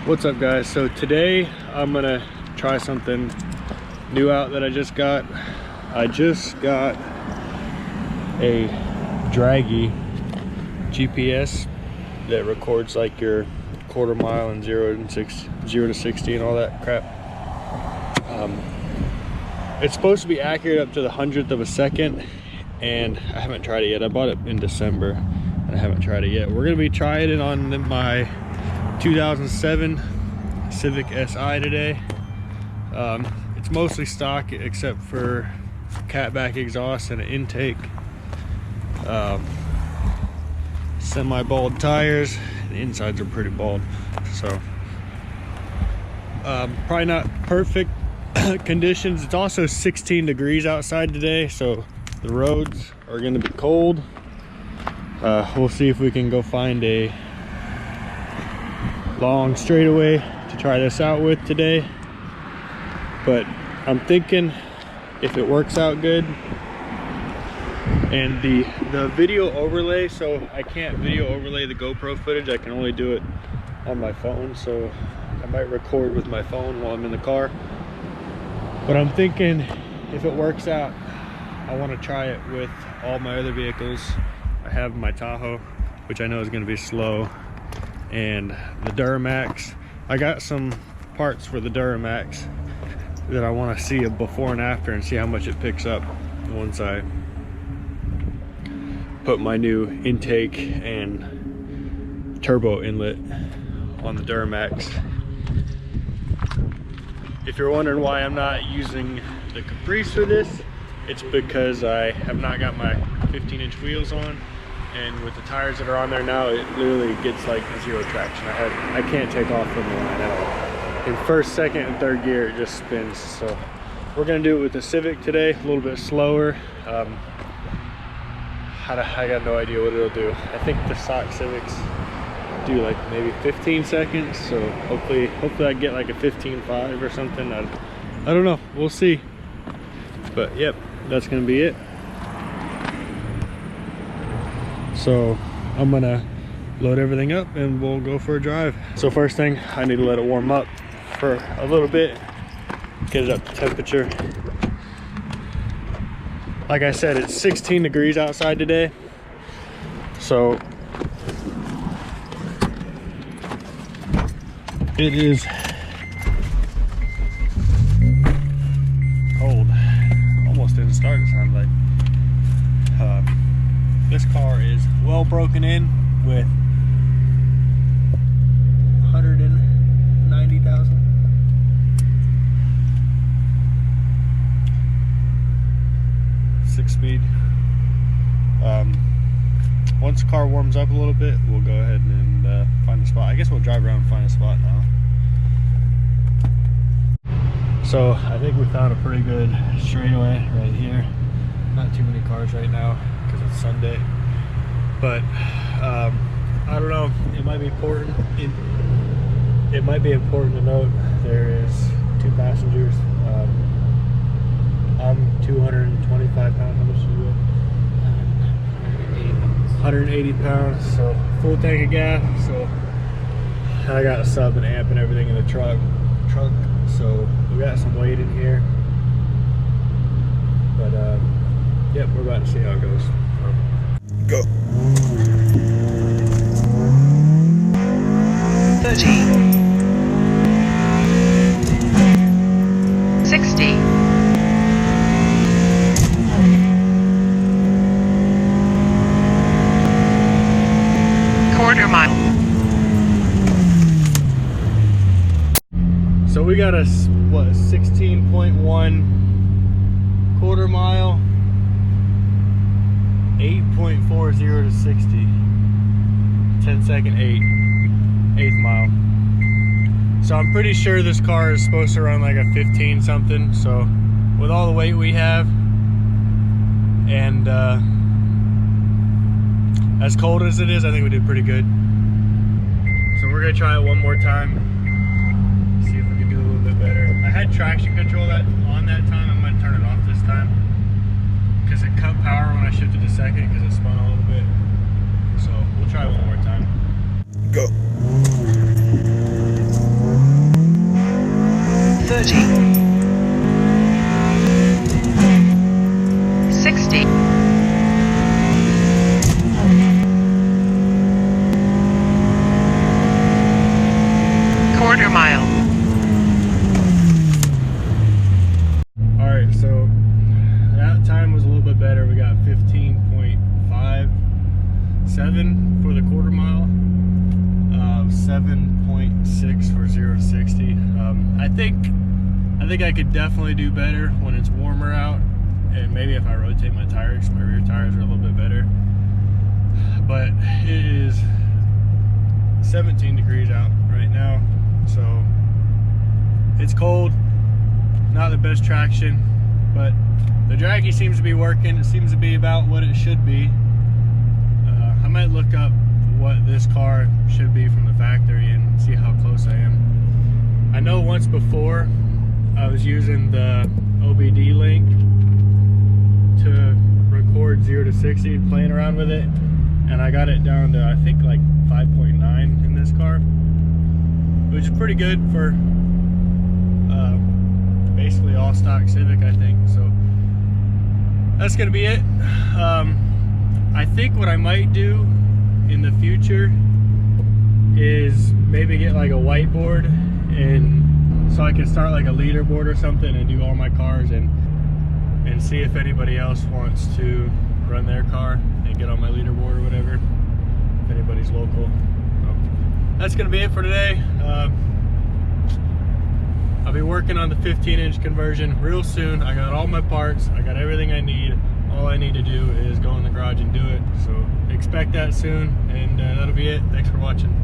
What's up, guys? So today I'm gonna try something new out that I just got. I just got a Draggy GPS that records like your quarter mile and 0 to 60 and all that crap. It's supposed to be accurate up to the 100th of a second, and I haven't tried it yet. I bought it in December and I haven't tried it yet. We're gonna be trying it on my 2007 Civic SI today. It's mostly stock except for catback exhaust and an intake, semi-bald tires. The insides are pretty bald, so probably not perfect conditions. It's also 16 degrees outside today, so the roads are going to be cold. We'll see if we can go find a long straightaway to try this out with today, but I'm thinking if it works out good, and the video overlay, so I can't video overlay the GoPro footage, I can only do it on my phone, so I might record with my phone while I'm in the car. But I'm thinking if it works out, I want to try it with all my other vehicles. I have my Tahoe, which I know is going to be slow, and the Duramax. I got some parts for the Duramax that I want to see a before and after and see how much it picks up once I put my new intake and turbo inlet on the Duramax. If you're wondering why I'm not using the Caprice for this, it's because I have not got my 15-inch wheels on, and with the tires that are on there now, it literally gets like zero traction. I can't take off from the line at all. In first, second, and third gear, it just spins. So we're gonna do it with the Civic today, a little bit slower. I got no idea what it'll do. I think the stock Civics do like maybe 15 seconds, so hopefully I get like a 15.5 or something. I don't know, we'll see. But yep, that's gonna be it. So I'm gonna load everything up and we'll go for a drive. So first thing, I need to let it warm up for a little bit, get it up to temperature. Like I said, it's 16 degrees outside today, so it is cold. Almost didn't start, it sounded like. This car is well broken in with 190,000. Six-speed. Once the car warms up a little bit, we'll go ahead and find a spot. I guess we'll drive around and find a spot now. So I think we found a pretty good straightaway right here. Not too many cars right now because it's Sunday, but I don't know, it might be important. It might be important to note there is 2 passengers. I'm 225 pounds. How much do you weigh? 180 pounds. So full tank of gas. So I got a sub and amp and everything in the trunk. So we got some weight in here. But yep, we're about to see how it goes. Go. 30, 60, 1/4 mile. So we got a 16.1 1/4 mile, 8.40 to 60, 10-second 8th mile. So I'm pretty sure this car is supposed to run like a 15 something. So with all the weight we have and as cold as it is, I think we did pretty good. So we're gonna try it one more time, see if we can do a little bit better. I had traction control on that time. I'm gonna turn it off this time because it cut power when I shifted to second because it spun a little bit. So we'll try one more time. Go. 70, 60, quarter mile. All right, so that time was a little bit better. We got 15.57 for the quarter mile, 7.6 for 0 to 60. I think I could definitely do better when it's warmer out, and maybe if I rotate my tires, my rear tires are a little bit better. But it is 17 degrees out right now, so it's cold. Not the best traction, but the Dragy seems to be working. It seems to be about what it should be. I might look up what this car should be from the factory and see how close I am. I know once before I was using the OBD link to record 0 to 60, playing around with it, and I got it down to I think like 5.9 in this car, which is pretty good for basically all stock Civic, I think. So that's gonna be it. I think what I might do in the future is maybe get like a whiteboard, and so I can start like a leaderboard or something and do all my cars and see if anybody else wants to run their car and get on my leaderboard or whatever, if anybody's local. So that's gonna be it for today. I'll be working on the 15-inch conversion real soon. I got all my parts, I got everything I need. All I need to do is go in the garage and do it. So expect that soon, and that'll be it. Thanks for watching.